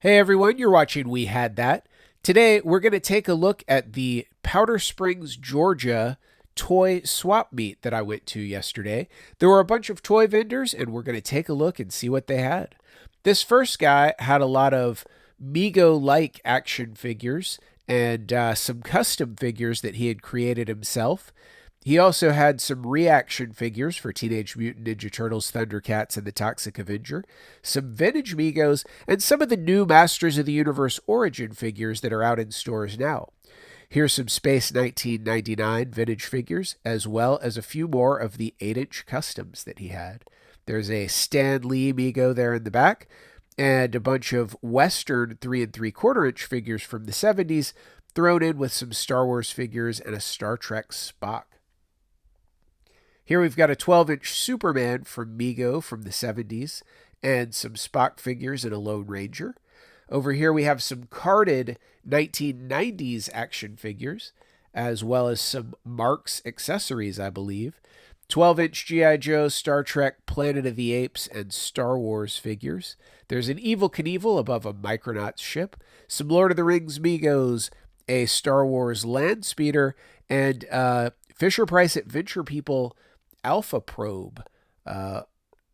Hey everyone, you're watching We Had That. Today we're going to take a look at the Powder Springs, Georgia toy swap meet that I went to yesterday. There were a bunch of toy vendors and we're going to take a look and see what they had. This first guy had a lot of Mego-like action figures and some custom figures that he had created himself. He also had some reaction figures for Teenage Mutant Ninja Turtles, Thundercats, and the Toxic Avenger, some vintage Migos, and some of the new Masters of the Universe Origin figures that are out in stores now. Here's some Space 1999 vintage figures, as well as a few more of the 8-inch customs that he had. There's a Stan Lee Migo there in the back, and a bunch of Western 3 3/4 inch figures from the 70s, thrown in with some Star Wars figures and a Star Trek Spock. Here we've got a 12-inch Superman from Mego from the 70s and some Spock figures and a Lone Ranger. Over here we have some carded 1990s action figures, as well as some Marks accessories, I believe. 12-inch G.I. Joe, Star Trek, Planet of the Apes, and Star Wars figures. There's an Evel Knievel above a Micronauts ship, some Lord of the Rings Migos, a Star Wars land speeder, and Fisher-Price Adventure People Alpha Probe.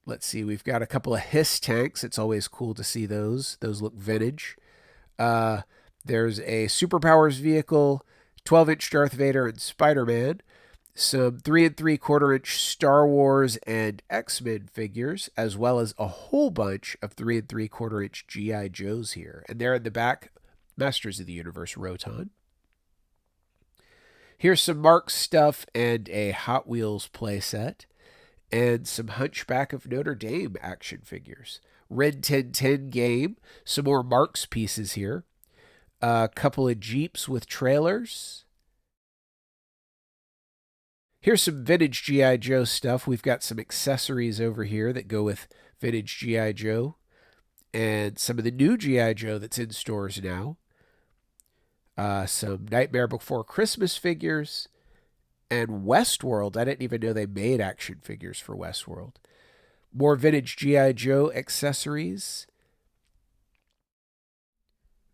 Let's see, we've got a couple of Hiss tanks. It's always cool to see those. Those look vintage. There's a Superpowers vehicle, 12-inch Darth Vader and Spider-Man, some 3 3/4 inch Star Wars and X-Men figures, as well as a whole bunch of 3 3/4 inch G.I. Joes here. And there in the back, Masters of the Universe Roton. Here's some Marks stuff and a Hot Wheels playset, and some Hunchback of Notre Dame action figures. Red 1010 game, some more Marks pieces here, a couple of Jeeps with trailers. Here's some vintage G.I. Joe stuff. We've got some accessories over here that go with vintage G.I. Joe, and some of the new G.I. Joe that's in stores now. Some Nightmare Before Christmas figures, and Westworld. I didn't even know they made action figures for Westworld. More vintage G.I. Joe accessories,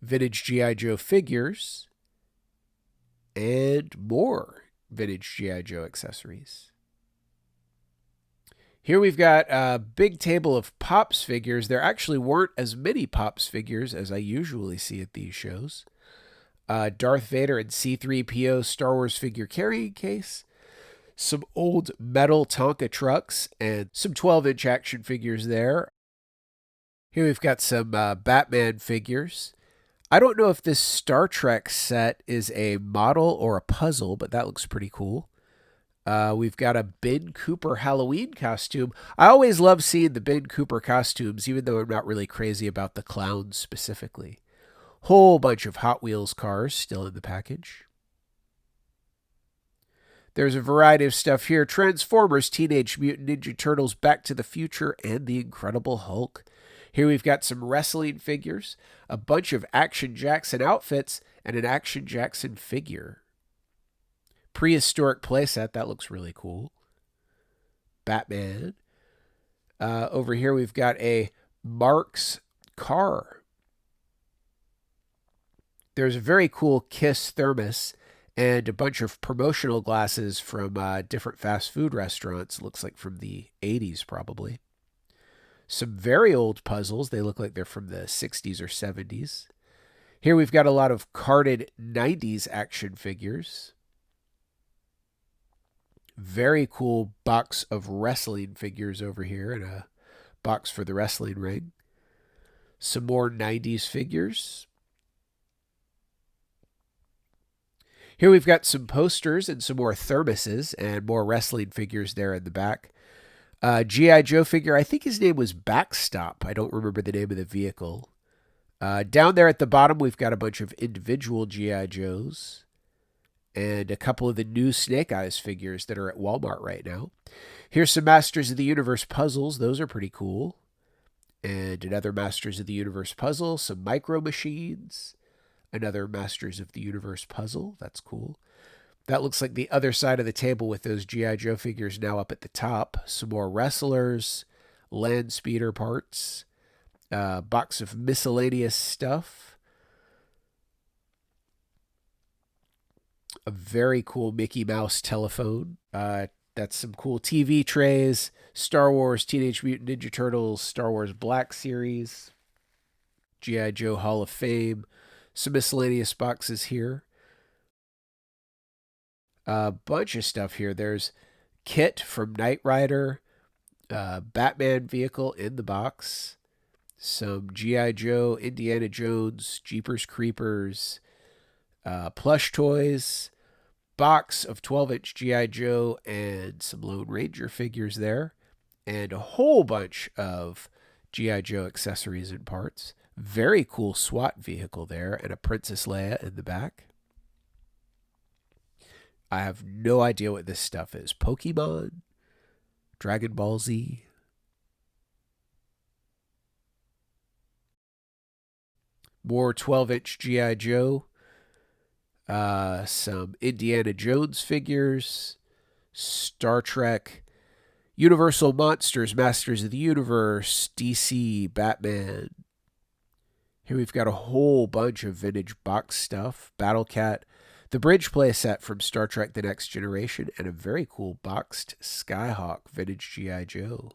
vintage G.I. Joe figures, and more vintage G.I. Joe accessories. Here we've got a big table of Pops figures. There actually weren't as many Pops figures as I usually see at these shows. Darth Vader and C-3PO Star Wars figure carrying case, some old metal Tonka trucks, and some 12-inch action figures there. Here we've got some Batman figures. I don't know if this Star Trek set is a model or a puzzle, but that looks pretty cool. We've got a Ben Cooper Halloween costume. I always love seeing the Ben Cooper costumes, even though I'm not really crazy about the clowns specifically. Whole bunch of Hot Wheels cars still in the package. There's a variety of stuff here. Transformers, Teenage Mutant Ninja Turtles, Back to the Future, and The Incredible Hulk. Here we've got some wrestling figures, a bunch of Action Jackson outfits, and an Action Jackson figure. Prehistoric playset, that looks really cool. Batman. Over here we've got a Marks car. There's a very cool Kiss thermos and a bunch of promotional glasses from different fast food restaurants. Looks like from the 80s, probably. Some very old puzzles. They look like they're from the 60s or 70s. Here we've got a lot of carded 90s action figures. Very cool box of wrestling figures over here and a box for the wrestling ring. Some more 90s figures. Here we've got some posters and some more thermoses and more wrestling figures there in the back. G.I. Joe figure, I think his name was Backstop. I don't remember the name of the vehicle. Down there at the bottom, we've got a bunch of individual G.I. Joes and a couple of the new Snake Eyes figures that are at Walmart right now. Here's some Masters of the Universe puzzles. Those are pretty cool. And another Masters of the Universe puzzle, some Micro Machines. Another Masters of the Universe puzzle. That's cool. That looks like the other side of the table with those G.I. Joe figures now up at the top. Some more wrestlers, land speeder parts, Box of miscellaneous stuff. A very cool Mickey Mouse telephone. That's some cool TV trays. Star Wars, Teenage Mutant Ninja Turtles, Star Wars Black Series, G.I. Joe Hall of Fame. Some miscellaneous boxes here. A bunch of stuff here. There's Kit from Knight Rider, Batman vehicle in the box, some G.I. Joe, Indiana Jones, Jeepers Creepers, plush toys, box of 12-inch G.I. Joe, and some Lone Ranger figures there, and a whole bunch of G.I. Joe accessories and parts. Very cool SWAT vehicle there, and a Princess Leia in the back. I have no idea what this stuff is. Pokemon? Dragon Ball Z? More 12-inch G.I. Joe. Some Indiana Jones figures. Star Trek. Universal Monsters, Masters of the Universe. DC, Batman. Here we've got a whole bunch of vintage box stuff. Battle Cat. The bridge play set from Star Trek The Next Generation, and a very cool boxed Skyhawk vintage G.I. Joe.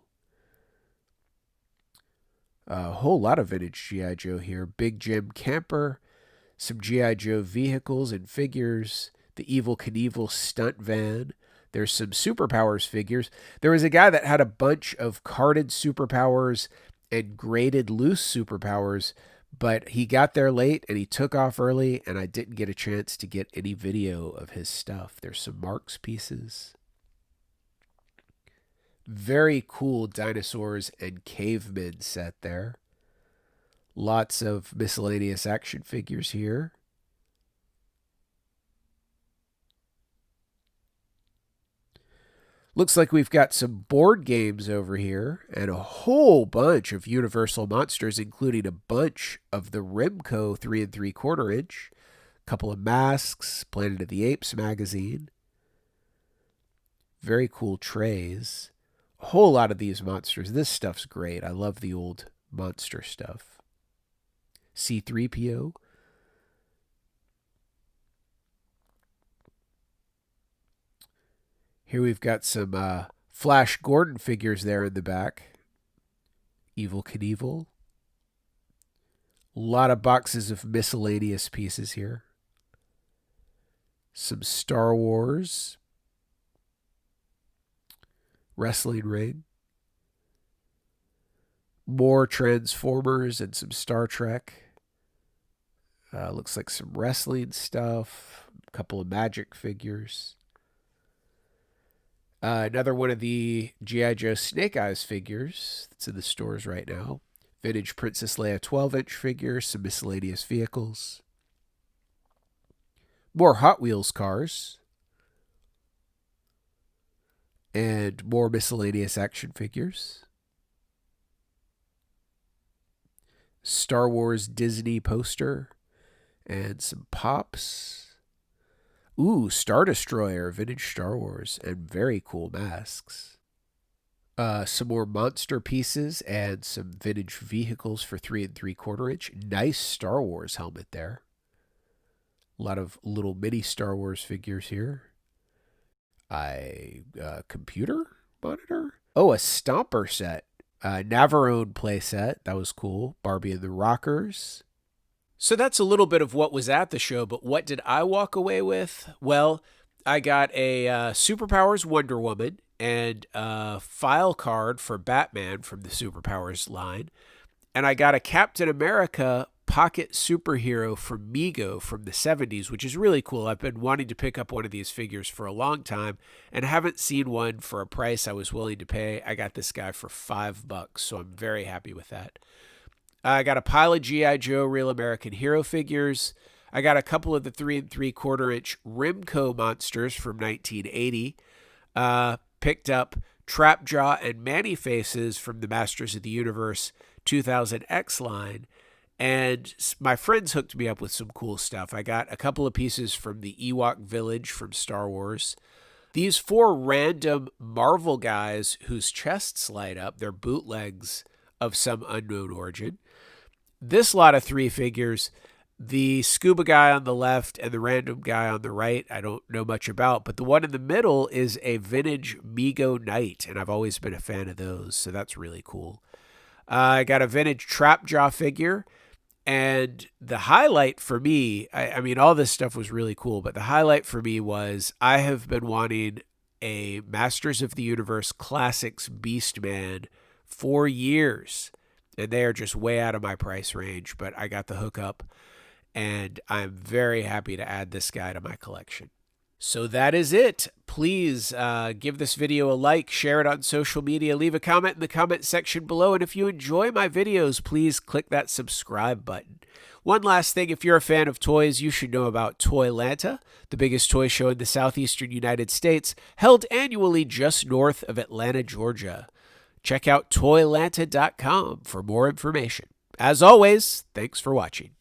A whole lot of vintage G.I. Joe here. Big Jim Camper, some G.I. Joe vehicles and figures, the Evil Knievel stunt van. There's some Superpowers figures. There was a guy that had a bunch of carded Superpowers and graded loose Superpowers, but he got there late and he took off early, and I didn't get a chance to get any video of his stuff. There's some Marks pieces. Very cool dinosaurs and cavemen set there. Lots of miscellaneous action figures here. Looks like we've got some board games over here and a whole bunch of Universal Monsters, including a bunch of the Remco 3 3/4 inch, a couple of masks, Planet of the Apes magazine. Very cool trays. A whole lot of these monsters. This stuff's great. I love the old monster stuff. C-3PO. Here we've got some Flash Gordon figures there in the back. Evil Knievel. A lot of boxes of miscellaneous pieces here. Some Star Wars. Wrestling ring. More Transformers and some Star Trek. Looks like some wrestling stuff. A couple of Magic figures. Another one of the G.I. Joe Snake Eyes figures that's in the stores right now. Vintage Princess Leia 12-inch figure, some miscellaneous vehicles. More Hot Wheels cars. And more miscellaneous action figures. Star Wars Disney poster. And some pops. Ooh, Star Destroyer, vintage Star Wars, and very cool masks. Some more monster pieces and some vintage vehicles for 3 3/4 inch. Nice Star Wars helmet there. A lot of little mini Star Wars figures here. Computer monitor? Oh, a Stomper set. Navarone play set. That was cool. Barbie and the Rockers. So that's a little bit of what was at the show, but what did I walk away with? Well, I got a Superpowers Wonder Woman and a file card for Batman from the Superpowers line. And I got a Captain America pocket superhero from Mego from the 70s, which is really cool. I've been wanting to pick up one of these figures for a long time and haven't seen one for a price I was willing to pay. I got this guy for $5, so I'm very happy with that. I got a pile of G.I. Joe Real American Hero figures. I got a couple of the 3 3/4 inch Remco monsters from 1980. Picked up Trapjaw and Manny Faces from the Masters of the Universe 2000X line. And my friends hooked me up with some cool stuff. I got a couple of pieces from the Ewok Village from Star Wars. These 4 random Marvel guys whose chests light up, they're bootlegs of some unknown origin. This lot of 3 figures, the scuba guy on the left and the random guy on the right, I don't know much about, but the one in the middle is a vintage Mego Knight, and I've always been a fan of those, so that's really cool. I got a vintage Trapjaw figure, and the highlight for me, I mean, all this stuff was really cool, but the highlight for me was I have been wanting a Masters of the Universe Classics Beastman for years, and they are just way out of my price range, but I got the hookup, and I'm very happy to add this guy to my collection. So that is it. Please give this video a like, share it on social media, leave a comment in the comment section below, and if you enjoy my videos, please click that subscribe button. One last thing, if you're a fan of toys, you should know about ToyLanta, the biggest toy show in the southeastern United States, held annually just north of Atlanta, Georgia. Check out ToyLanta.com for more information. As always, thanks for watching.